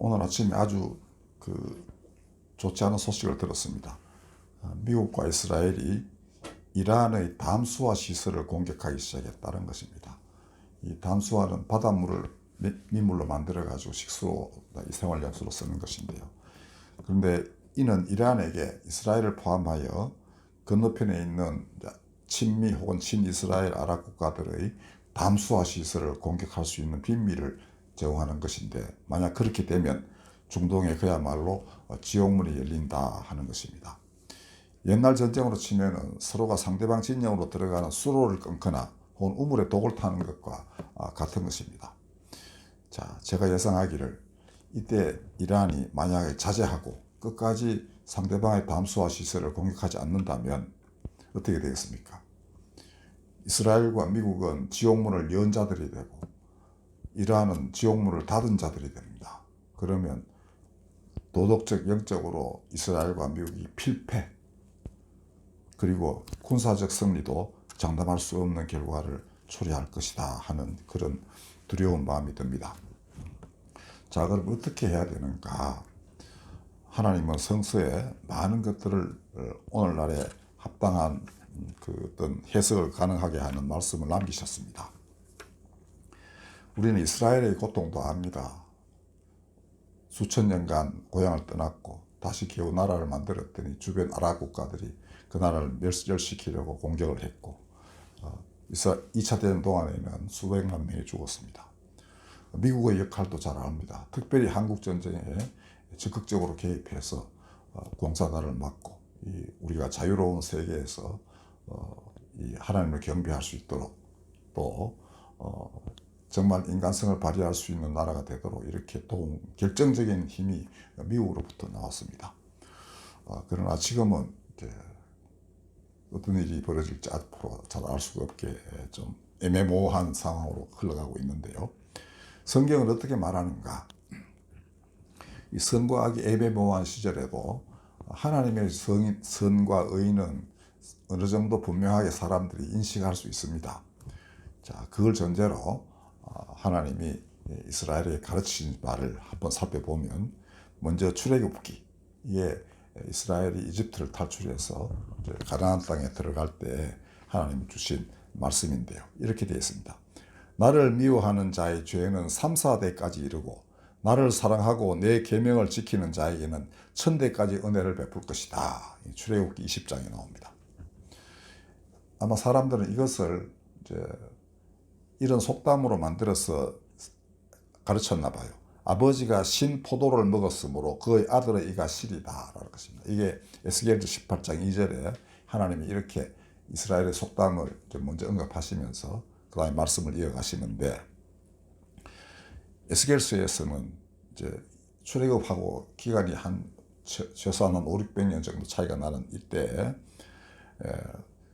오늘 아침에 아주 좋지 않은 소식을 들었습니다. 미국과 이스라엘이 이란의 담수화 시설을 공격하기 시작했다는 것입니다. 이 담수화는 바닷물을 민물로 만들어 가지고 식수로 생활용수로 쓰는 것인데요. 그런데 이는 이란에게 이스라엘을 포함하여 건너편에 있는 친미 혹은 친이스라엘 아랍 국가들의 담수화 시설을 공격할 수 있는 빌미를 제공하는 것인데, 만약 그렇게 되면 중동에 그야말로 지옥문이 열린다 하는 것입니다. 옛날 전쟁으로 치면은 서로가 상대방 진영으로 들어가는 수로를 끊거나 혹은 우물에 독을 타는 것과 같은 것입니다. 자, 제가 예상하기를 이때 이란이 만약에 자제하고 끝까지 상대방의 담수화 시설을 공격하지 않는다면 어떻게 되겠습니까? 이스라엘과 미국은 지옥문을 연 자들이 되고 이란은 지옥문을 닫은 자들이 됩니다. 그러면 도덕적, 영적으로 이스라엘과 미국이 필패, 그리고 군사적 승리도 장담할 수 없는 결과를 초래할 것이다 하는 그런 두려운 마음이 듭니다. 자, 그럼 어떻게 해야 되는가? 하나님은 성서에 많은 것들을 오늘날에 합당한 어떤 해석을 가능하게 하는 말씀을 남기셨습니다. 우리는 이스라엘의 고통도 압니다. 수천 년간 고향을 떠났고 다시 겨우 나라를 만들었더니 주변 아랍 국가들이 그 나라를 멸시시키려고 공격을 했고 2차 대전 동안에는 수백만 명이 죽었습니다. 미국의 역할도 잘 압니다. 특별히 한국전쟁에 적극적으로 개입해서 공사단을 막고 우리가 자유로운 세계에서 이 하나님을 경배할 수 있도록 또 정말 인간성을 발휘할 수 있는 나라가 되도록 이렇게 도움, 결정적인 힘이 미국으로부터 나왔습니다. 그러나 지금은 어떤 일이 벌어질지 앞으로 잘 알 수가 없게 좀 애매모호한 상황으로 흘러가고 있는데요. 성경은 어떻게 말하는가? 이 선과 악이 애매모호한 시절에도 하나님의 선과 의는 어느 정도 분명하게 사람들이 인식할 수 있습니다. 자, 그걸 전제로 하나님이 이스라엘에게 가르치신 바를 한번 살펴보면, 먼저 출애굽기, 이게 이스라엘이 이집트를 탈출해서 가나안 땅에 들어갈 때 하나님이 주신 말씀인데요. 이렇게 되어 있습니다. 나를 미워하는 자의 죄는 3, 4대까지 이르고 나를 사랑하고 내 계명을 지키는 자에게는 1000대까지 은혜를 베풀 것이다. 출애굽기 20장에 나옵니다. 아마 사람들은 이것을 이런 속담으로 만들어서 가르쳤나 봐요. 아버지가 신 포도를 먹었으므로 그의 아들의 이가 실이다 라는 것입니다. 이게 에스겔서 18장 2절에 하나님이 이렇게 이스라엘의 속담을 먼저 언급하시면서 그 다음에 말씀을 이어가시는데, 에스겔서에서는 출애굽하고 기간이 최소한 한 5, 600년 정도 차이가 나는 이때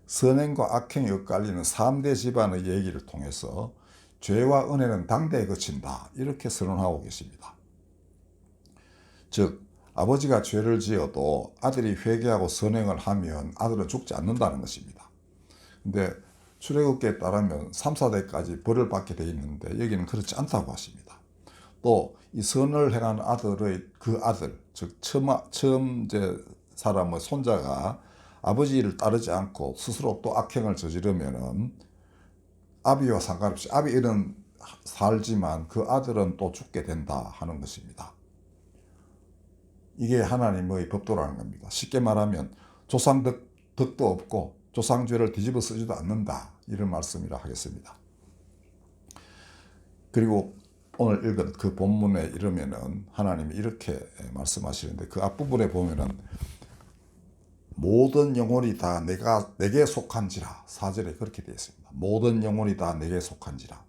선행과 악행이 엇갈리는 3대 집안의 얘기를 통해서 죄와 은혜는 당대에 그친다, 이렇게 선언하고 계십니다. 즉 아버지가 죄를 지어도 아들이 회개하고 선행을 하면 아들은 죽지 않는다는 것입니다. 근데 출애굽기에 따르면 3, 4대까지 벌을 받게 되어 있는데 여기는 그렇지 않다고 하십니다. 또 이 선을 행한 아들의 그 아들, 즉 처음 사람의 손자가 아버지를 따르지 않고 스스로 또 악행을 저지르면은 아비와 상관없이 아비는 살지만 그 아들은 또 죽게 된다 하는 것입니다. 이게 하나님의 법도라는 겁니다. 쉽게 말하면 조상 덕도 없고 조상죄를 뒤집어 쓰지도 않는다, 이런 말씀이라 하겠습니다. 그리고 오늘 읽은 그 본문에 이르면은 하나님이 이렇게 말씀하시는데, 그 앞부분에 보면은 모든 영혼이 다 내게 속한지라, 4절에 그렇게 되어 있습니다. 모든 영혼이 다 내게 속한지라.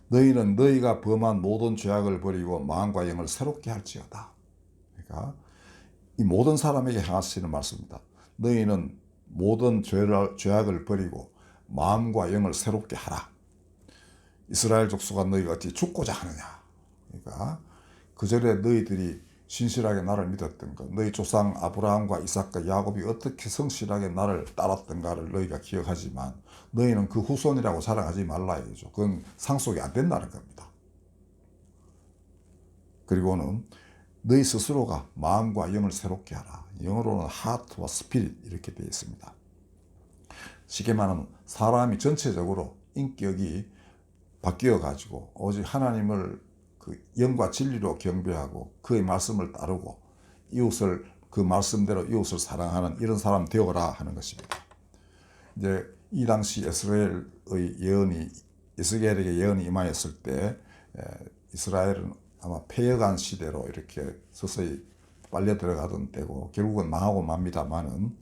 너희는 너희가 범한 모든 죄악을 버리고 마음과 영을 새롭게 할지어다. 그러니까 이 모든 사람에게 하시는 말씀입니다. 너희는 모든 죄악을 버리고 마음과 영을 새롭게 하라. 이스라엘 족속아, 너희가 어찌 죽고자 하느냐. 그러니까 그 전에 너희들이 신실하게 나를 믿었던 것, 너희 조상 아브라함과 이삭과 야곱이 어떻게 성실하게 나를 따랐던가를 너희가 기억하지만 너희는 그 후손이라고 자랑하지 말라 이거죠. 그건 상속이 안 된다는 겁니다. 그리고는 너희 스스로가 마음과 영을 새롭게 하라. 영어로는 하트와 스피릿 이렇게 되어 있습니다. 쉽게 말하면 사람이 전체적으로 인격이 바뀌어 가지고 오직 하나님을 그 영과 진리로 경배하고 그의 말씀을 따르고 이웃을 그 말씀대로 이웃을 사랑하는 이런 사람 되어라 하는 것입니다. 이제 이 당시 에스겔에게 예언이 임하였을 때 이스라엘은 아마 패여간 시대로 이렇게 서서히 빨려 들어가던 때고 결국은 망하고 맙니다만은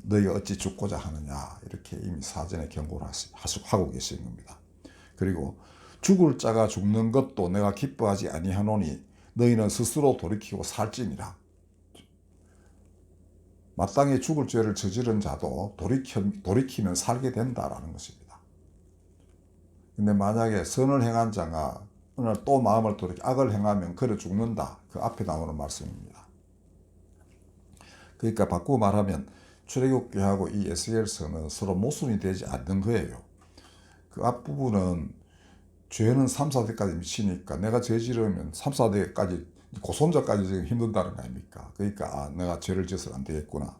너희가 어찌 죽고자 하느냐 이렇게 이미 사전에 경고를 하고 계신 겁니다. 그리고 죽을 자가 죽는 것도 내가 기뻐하지 아니하노니 너희는 스스로 돌이키고 살지니라. 마땅히 죽을 죄를 저지른 자도 돌이키면 살게 된다라는 것입니다. 근데 만약에 선을 행한 자가 어느 날 또 마음을 돌이켜 악을 행하면 그래 죽는다. 그 앞에 나오는 말씀입니다. 그러니까 바꾸고 말하면 출애굽기하고 이 에스겔서는 서로 모순이 되지 않는 거예요. 그 앞부분은 죄는 3, 4대까지 미치니까 내가 죄 지르면 3, 4대까지 고손자까지 지금 힘든다는 거 아닙니까? 그러니까 내가 죄를 지어서는 안 되겠구나.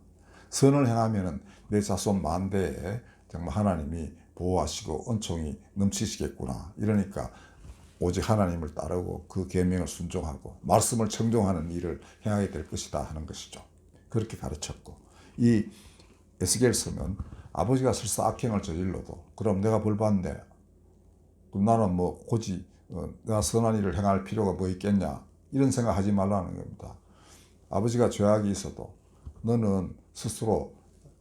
선을 행하면은 내 자손 만대에 정말 하나님이 보호하시고 은총이 넘치시겠구나. 이러니까 오직 하나님을 따르고 그 계명을 순종하고 말씀을 청종하는 일을 행하게 될 것이다 하는 것이죠. 그렇게 가르쳤고 이 에스겔서는 아버지가 설사 악행을 저질러도 그럼 내가 벌 받네. 그럼 나는 뭐 굳이 내가 선한 일을 행할 필요가 뭐 있겠냐 이런 생각하지 말라는 겁니다. 아버지가 죄악이 있어도 너는 스스로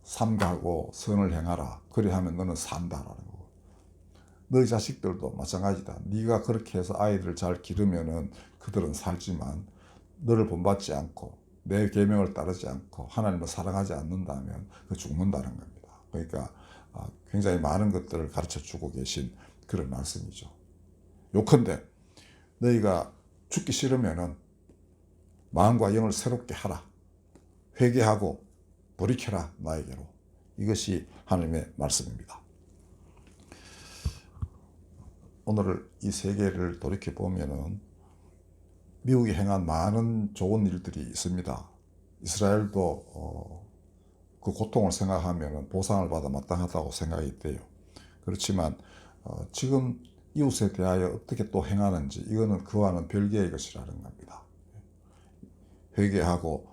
삼가하고 선을 행하라. 그리하면 너는 산다라는 거고. 너희 자식들도 마찬가지다. 네가 그렇게 해서 아이들을 잘 기르면은 그들은 살지만 너를 본받지 않고 내 계명을 따르지 않고 하나님을 사랑하지 않는다면 그 죽는다는 겁니다. 그러니까 굉장히 많은 것들을 가르쳐주고 계신 그런 말씀이죠. 요컨대 너희가 죽기 싫으면은 마음과 영을 새롭게 하라. 회개하고 돌이켜라 나에게로. 이것이 하나님의 말씀입니다. 오늘 이 세계를 돌이켜 보면은 미국이 행한 많은 좋은 일들이 있습니다. 이스라엘도 그 고통을 생각하면 보상을 받아 마땅하다고 생각이 돼요. 그렇지만 지금 이웃에 대하여 어떻게 또 행하는지 이거는 그와는 별개의 것이라는 겁니다. 회개하고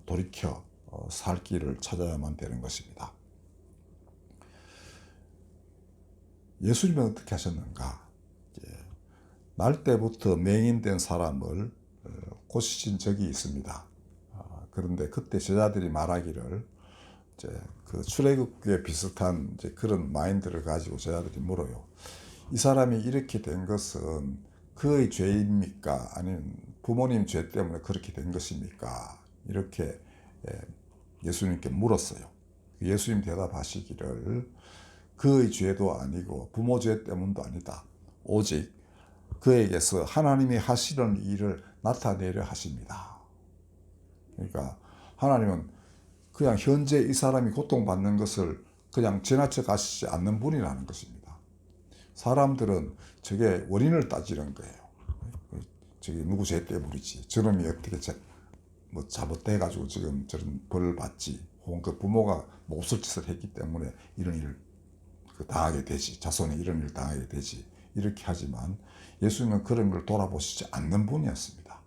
돌이켜 살 길을 찾아야만 되는 것입니다. 예수님은 어떻게 하셨는가? 날 때부터 맹인된 사람을 고치신 적이 있습니다. 그런데 그때 제자들이 말하기를 그 출애굽기에 비슷한 그런 마인드를 가지고 제자들이 물어요. 이 사람이 이렇게 된 것은 그의 죄입니까? 아니면 부모님 죄 때문에 그렇게 된 것입니까? 이렇게 예수님께 물었어요. 예수님 대답하시기를 그의 죄도 아니고 부모 죄 때문도 아니다. 오직 그에게서 하나님이 하시는 일을 나타내려 하십니다. 그러니까 하나님은 그냥 현재 이 사람이 고통받는 것을 그냥 지나쳐 가시지 않는 분이라는 것입니다. 사람들은 저게 원인을 따지는 거예요. 저게 누구 죄 때문이지. 저놈이 어떻게 뭐 잘못돼가지고 지금 저런 벌을 받지. 혹은 그 부모가 몹쓸 짓을 했기 때문에 이런 일을 당하게 되지. 자손이 이런 일을 당하게 되지. 이렇게 하지만 예수님은 그런 걸 돌아보시지 않는 분이었습니다.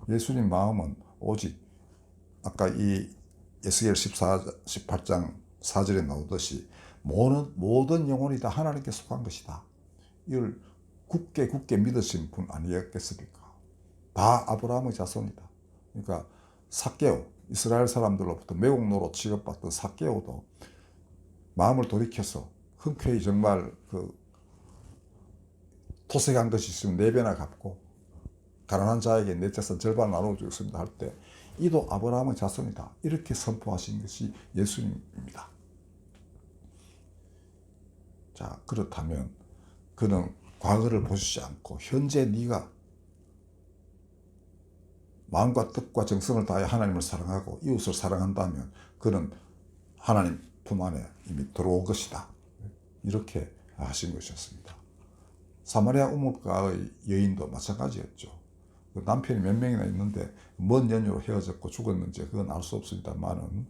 예수님 마음은 오직 아까 이 에스겔 18장 4절에 나오듯이 모든 영혼이 다 하나님께 속한 것이다. 이걸 굳게 믿으신 분 아니었겠습니까? 다 아브라함의 자손이다. 그러니까 삭개오, 이스라엘 사람들로부터 매국노로 취급받던 삭개오도 마음을 돌이켜서 흔쾌히 정말 토색한 것이 있으면 4배나 갚고 가난한 자에게 내 재산 절반을 나눠주겠습니다 할 때 이도 아브라함의 자손이다. 이렇게 선포하신 것이 예수님입니다. 자, 그렇다면 그는 과거를 보시지 않고 현재 네가 마음과 뜻과 정성을 다해 하나님을 사랑하고 이웃을 사랑한다면 그는 하나님 품 안에 이미 들어온 것이다. 이렇게 하신 것이었습니다. 사마리아 우물가의 여인도 마찬가지였죠. 그 남편이 몇 명이나 있는데 뭔 연유로 헤어졌고 죽었는지 그건 알 수 없습니다만은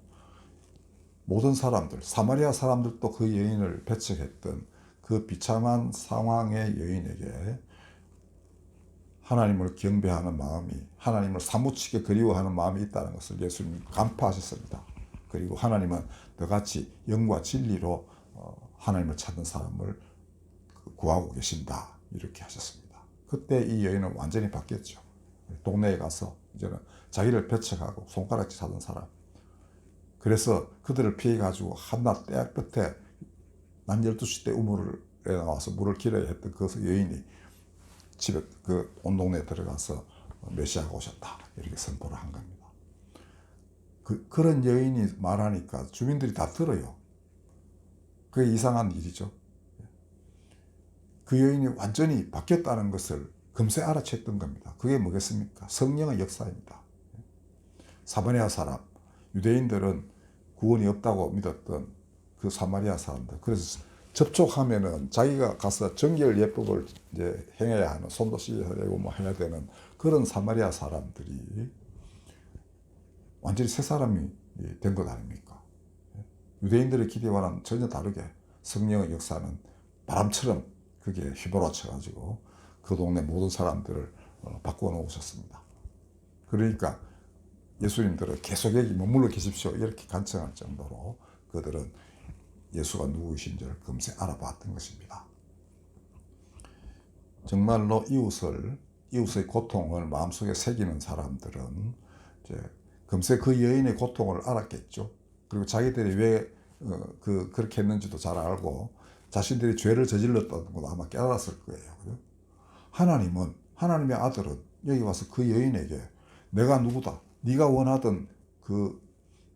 모든 사람들, 사마리아 사람들도 그 여인을 배척했던 그 비참한 상황의 여인에게 하나님을 경배하는 마음이, 하나님을 사무치게 그리워하는 마음이 있다는 것을 예수님 간파하셨습니다. 그리고 하나님은 너같이 영과 진리로 하나님을 찾는 사람을 구하고 계신다, 이렇게 하셨습니다. 그때 이 여인은 완전히 바뀌었죠. 동네에 가서 이제는 자기를 배척하고 손가락질 하던 사람, 그래서 그들을 피해 가지고 한낮 때야 끝에 난 12시 때 우물에 나와서 물을 길어야 했던 그 여인이 집에 그 온 동네에 들어가서 메시아가 오셨다, 이렇게 선포를 한 겁니다. 그런 여인이 말하니까 주민들이 다 들어요. 그게 이상한 일이죠. 그 여인이 완전히 바뀌었다는 것을 금세 알아챘던 겁니다. 그게 뭐겠습니까? 성령의 역사입니다. 사마리아 사람, 유대인들은 구원이 없다고 믿었던 그 사마리아 사람들, 그래서 접촉하면은 자기가 가서 정결 예법을 이제 행해야 하는, 손도 씻어야 되고 뭐 해야 되는 그런 사마리아 사람들이 완전히 새 사람이 된 것 아닙니까? 유대인들의 기대와는 전혀 다르게 성령의 역사는 바람처럼 그게 휘몰아쳐가지고 그 동네 모든 사람들을 바꾸어 놓으셨습니다. 그러니까 예수님들은 계속 여기 머물러 계십시오, 이렇게 간청할 정도로 그들은 예수가 누구이신지를 금세 알아봤던 것입니다. 정말로 이웃의 고통을 마음속에 새기는 사람들은 이제 금세 그 여인의 고통을 알았겠죠. 그리고 자기들이 왜 그렇게 했는지도 잘 알고 자신들이 죄를 저질렀다는 것도 아마 깨달았을 거예요. 하나님의 아들은 여기 와서 그 여인에게 내가 누구다, 네가 원하던 그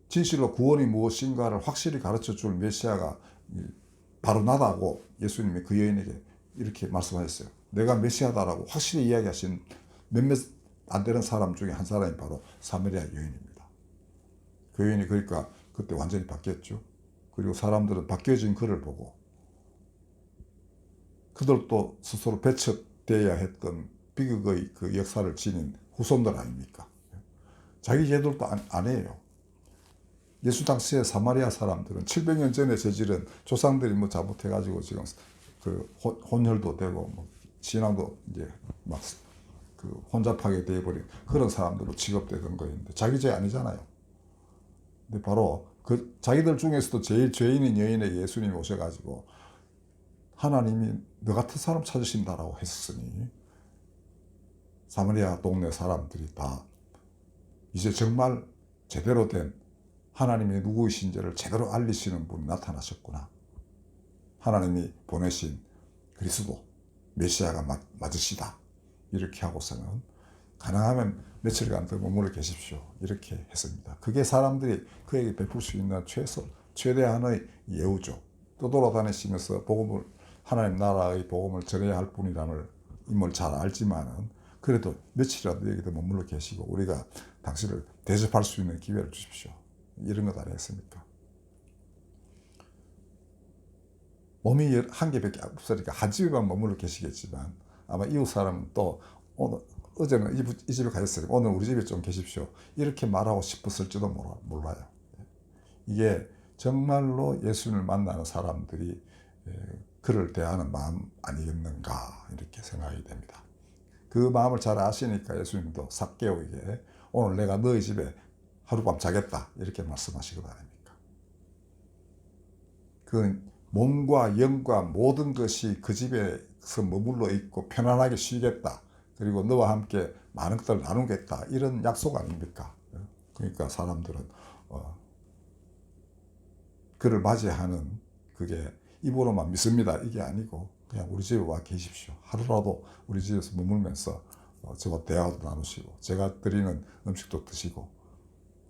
진실로 구원이 무엇인가를 확실히 가르쳐줄 메시아가 바로 나다고 예수님이 그 여인에게 이렇게 말씀하셨어요. 내가 메시아다라고 확실히 이야기하신 몇몇 안 되는 사람 중에 한 사람이 바로 사마리아 여인입니다. 그 여인이 그러니까 그때 완전히 바뀌었죠. 그리고 사람들은 바뀌어진 그를 보고 그들도 스스로 배척되어야 했던 비극의 그 역사를 지닌 후손들 아닙니까? 자기 죄들도 안 해요. 예수 당시에 사마리아 사람들은 700년 전에 저지른 조상들이 뭐 잘못해가지고 지금 그 혼혈도 되고 뭐 신앙도 이제 막 그 혼잡하게 되어버린 그런 사람들로 취급되던 거였는데 자기 죄 아니잖아요. 근데 바로 그 자기들 중에서도 제일 죄인인 여인에게 예수님이 오셔가지고 하나님이 너 같은 사람 찾으신다라고 했으니 사마리아 동네 사람들이 다 이제 정말 제대로 된 하나님이 누구이신지를 제대로 알리시는 분이 나타나셨구나. 하나님이 보내신 그리스도 메시아가 맞으시다. 이렇게 하고서는 가능하면 며칠간 더 머물러 계십시오, 이렇게 했습니다. 그게 사람들이 그에게 베풀 수 있는 최대한의 예우죠. 떠돌아다니시면서 하나님 나라의 복음을 전해야 할 분이라는 임을 잘 알지만은 그래도 며칠이라도 여기도 머물러 계시고 우리가 당신을 대접할 수 있는 기회를 주십시오, 이런 것 아니겠습니까? 몸이 한 개밖에 없으니까 한 집에만 머물러 계시겠지만 아마 이웃 사람은 또 어제는 이 집에 가셨어요, 오늘 우리 집에 좀 계십시오, 이렇게 말하고 싶었을지도 몰라요. 이게 정말로 예수님을 만나는 사람들이 그를 대하는 마음 아니겠는가, 이렇게 생각이 됩니다. 그 마음을 잘 아시니까 예수님도 삭개오에게 오늘 내가 너희 집에 하룻밤 자겠다, 이렇게 말씀하시거든 아닙니까? 그 몸과 영과 모든 것이 그 집에서 머물러 있고 편안하게 쉬겠다, 그리고 너와 함께 많은 것들을 나누겠다, 이런 약속 아닙니까? 그러니까 사람들은 그를 맞이하는 그게 입으로만 믿습니다, 이게 아니고 그냥 우리 집에 와 계십시오, 하루라도 우리 집에서 머물면서 저와 대화도 나누시고 제가 드리는 음식도 드시고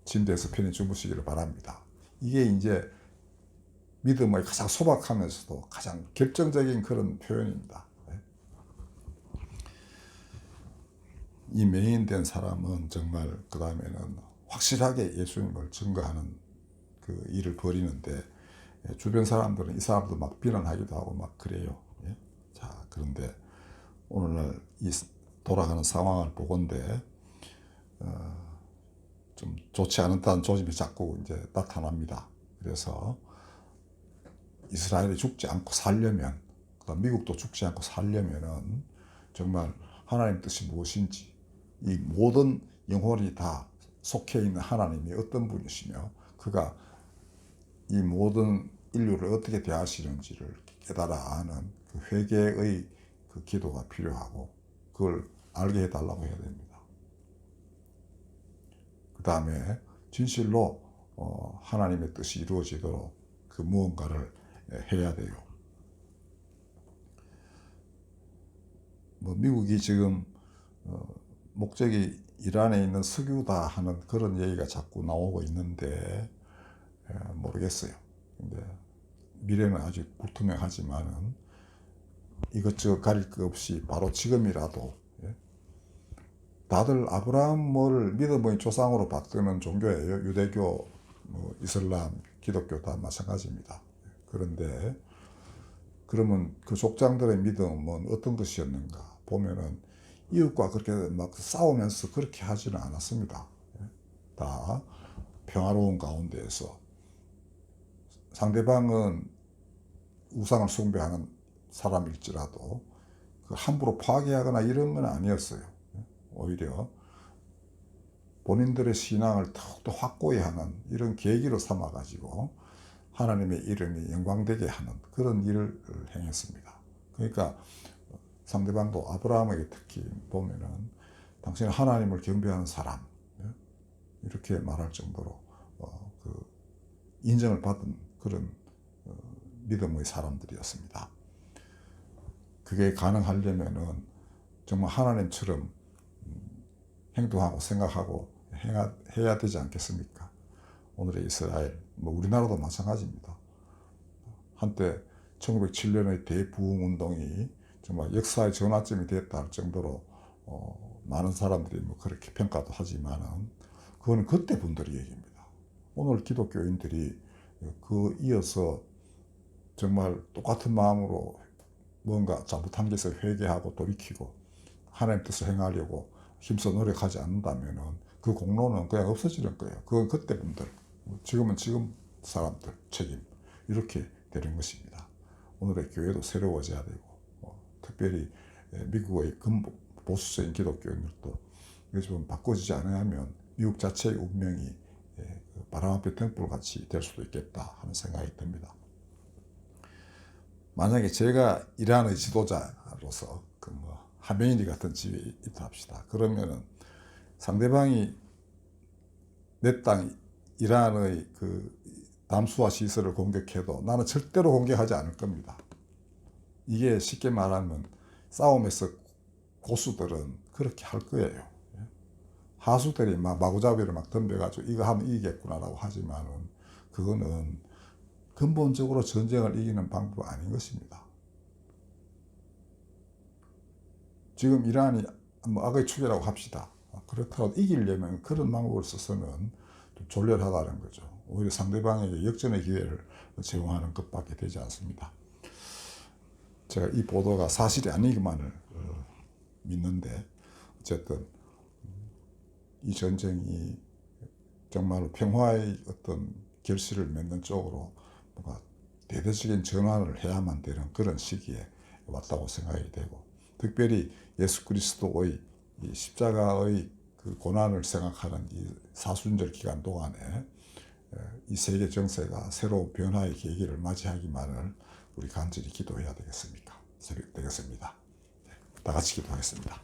침대에서 편히 주무시기를 바랍니다. 이게 이제 믿음의 가장 소박하면서도 가장 결정적인 그런 표현입니다. 이 맹인된 사람은 정말 그 다음에는 확실하게 예수님을 증거하는 그 일을 벌이는데 주변 사람들은 이 사람도 막 비난하기도 하고 막 그래요. 자, 그런데 오늘날 이 돌아가는 상황을 보건대 좀 좋지 않다는 조짐이 자꾸 이제 나타납니다. 그래서 이스라엘이 죽지 않고 살려면, 그다음 미국도 죽지 않고 살려면은 정말 하나님 뜻이 무엇인지, 이 모든 영혼이 다 속해 있는 하나님이 어떤 분이시며 그가 이 모든 인류를 어떻게 대하시는지를 깨달아 아는 그 회개의 그 기도가 필요하고, 그걸 알게 해달라고 해야 됩니다. 그 다음에 진실로 하나님의 뜻이 이루어지도록 그 무언가를 해야 돼요. 미국이 지금 목적이 이란에 있는 석유다 하는 그런 얘기가 자꾸 나오고 있는데 모르겠어요. 근데 미래는 아직 불투명하지만은 이것저것 가릴 것 없이 바로 지금이라도 다들 아브라함을 믿음의 조상으로 받드는 종교예요. 유대교, 이슬람, 기독교 다 마찬가지입니다. 그런데 그러면 그 족장들의 믿음은 어떤 것이었는가 보면은 이웃과 그렇게 막 싸우면서 그렇게 하지는 않았습니다. 다 평화로운 가운데에서 상대방은 우상을 숭배하는 사람일지라도 함부로 파괴하거나 이런 건 아니었어요. 오히려 본인들의 신앙을 더욱더 확고히 하는 이런 계기로 삼아가지고 하나님의 이름이 영광되게 하는 그런 일을 행했습니다. 그러니까 상대방도 아브라함에게 특히 보면은 당신은 하나님을 경배하는 사람, 이렇게 말할 정도로 그 인정을 받은 그런 믿음의 사람들이었습니다. 그게 가능하려면은 정말 하나님처럼 행동하고 생각하고 해야 되지 않겠습니까? 오늘의 이스라엘, 우리나라도 마찬가지입니다. 한때 1907년의 대부흥운동이 정말 역사의 전환점이 됐다 할 정도로 많은 사람들이 그렇게 평가도 하지만은 그거는 그때 분들의 얘기입니다. 오늘 기독교인들이 그 이어서 정말 똑같은 마음으로 뭔가 잘못한 것에 회개하고 돌이키고 하나님 뜻을 행하려고 힘써 노력하지 않는다면은 그 공로는 그냥 없어지는 거예요. 그건 그때 분들, 지금은 지금 사람들 책임, 이렇게 되는 것입니다. 오늘의 교회도 새로워져야 되고, 특별히 미국의 보수적인 기독교인들도 이게 좀 바꿔지지 않으면 미국 자체의 운명이 바람 앞에 등불 같이 될 수도 있겠다 하는 생각이 듭니다. 만약에 제가 이란의 지도자로서 하메이니 같은 집에 있다 합시다. 그러면은 상대방이 내 땅 이란의 그 담수화 시설을 공격해도 나는 절대로 공격하지 않을 겁니다. 이게 쉽게 말하면 싸움에서 고수들은 그렇게 할 거예요. 하수들이 막 마구잡이를 막 덤벼가지고 이거 하면 이기겠구나라고 하지만은 그거는 근본적으로 전쟁을 이기는 방법이 아닌 것입니다. 지금 이란이 악의 축이라고 합시다. 그렇다고 이기려면 그런 방법을 써서는 좀 졸렬하다는 거죠. 오히려 상대방에게 역전의 기회를 제공하는 것밖에 되지 않습니다. 제가 이 보도가 사실이 아니기만을 믿는데 어쨌든 이 전쟁이 정말로 평화의 어떤 결실을 맺는 쪽으로 뭔가 대대적인 전환을 해야만 되는 그런 시기에 왔다고 생각이 되고, 특별히 예수 그리스도의 이 십자가의 그 고난을 생각하는 이 사순절 기간 동안에 이 세계 정세가 새로운 변화의 계기를 맞이하기만을 우리 간절히 기도해야 되겠습니다. 다 같이 기도하겠습니다.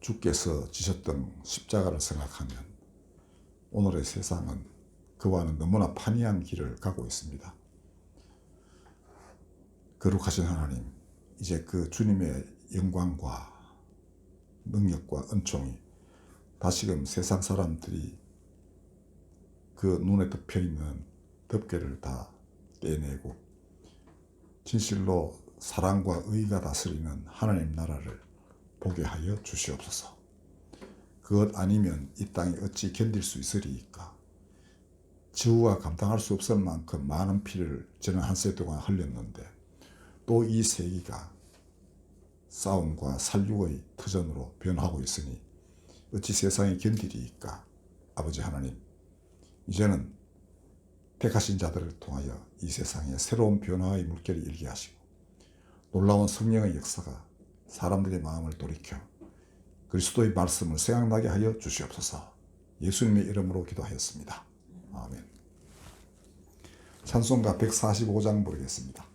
주께서 지셨던 십자가를 생각하면 오늘의 세상은 그와는 너무나 판이한 길을 가고 있습니다. 거룩하신 하나님, 이제 그 주님의 영광과 능력과 은총이 다시금 세상 사람들이 그 눈에 덮여 있는 덮개를 다 떼내고 진실로 사랑과 의가 다스리는 하나님 나라를 보게 하여 주시옵소서. 그것 아니면 이 땅이 어찌 견딜 수 있으리이까. 지구가 감당할 수 없을 만큼 많은 피를 저는 한 세 동안 흘렸는데 또 이 세기가 싸움과 살육의 터전으로 변하고 있으니 어찌 세상이 견디리이까. 아버지 하나님, 이제는 택하신 자들을 통하여 이 세상에 새로운 변화의 물결이 일게 하시고 놀라운 성령의 역사가 사람들의 마음을 돌이켜 그리스도의 말씀을 생각나게 하여 주시옵소서. 예수님의 이름으로 기도하였습니다. 아멘. 찬송가 145장 부르겠습니다.